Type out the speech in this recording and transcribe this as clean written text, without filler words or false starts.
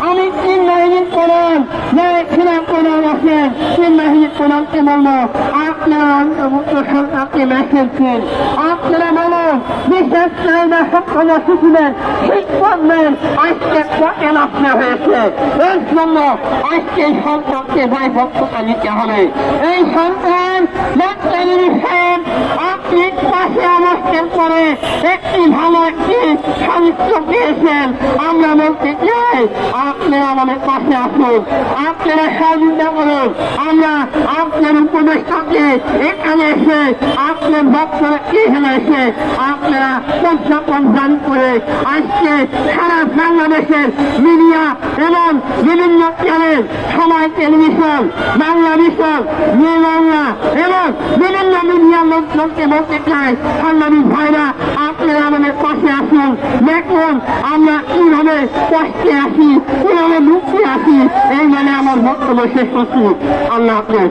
আমি তিন বাহিনীর প্রধান যারা প্রধান আছেন তিন বাহিনীর প্রধানকে বলবো আপনারা অন্তর্ভুক্ত সরকারকে মেসেজ দিন। আপনারা বলুন বিশেষ চাহিদা সম্পন্ন শিশুদের শিক্ষকদের আজকে পথে নষ্ট হয়েছে, এর জন্য আজকে এই সরকারকে দায়বদ্ধতা নিতে হবে। এই সরকার আপনি পাশে অবস্থান করে একটি ভালো একটি সাহিত্য পেয়েছেন। আমরা বলতে চাই আপনারা আমাদের পাশে আসুন, আপনারা সহযোগিতা করুন। আমরা আপনার উপদেষ্টাকে এখানে এসে আপনার বক্তব্যকে এখানে এসে আপনারা প্রজ্ঞাপন দান করে আজকে সারা বাংলাদেশের মিডিয়া এবং বিভিন্ন চ্যানেল সময় television, Bangla mission, new Bangla এবং বিভিন্ন মিডিয়ার লোকজনকে বলতে চাই সাংবাদিক ভাইরা আপনারা আমাদের পাশে আসুন। দেখুন আমরা কিভাবে কষ্টে আসি, কিভাবে দুঃখে আসি। এই মানে আমার বক্তব্য শেষ করছি। আল্লাহ হাফেজ।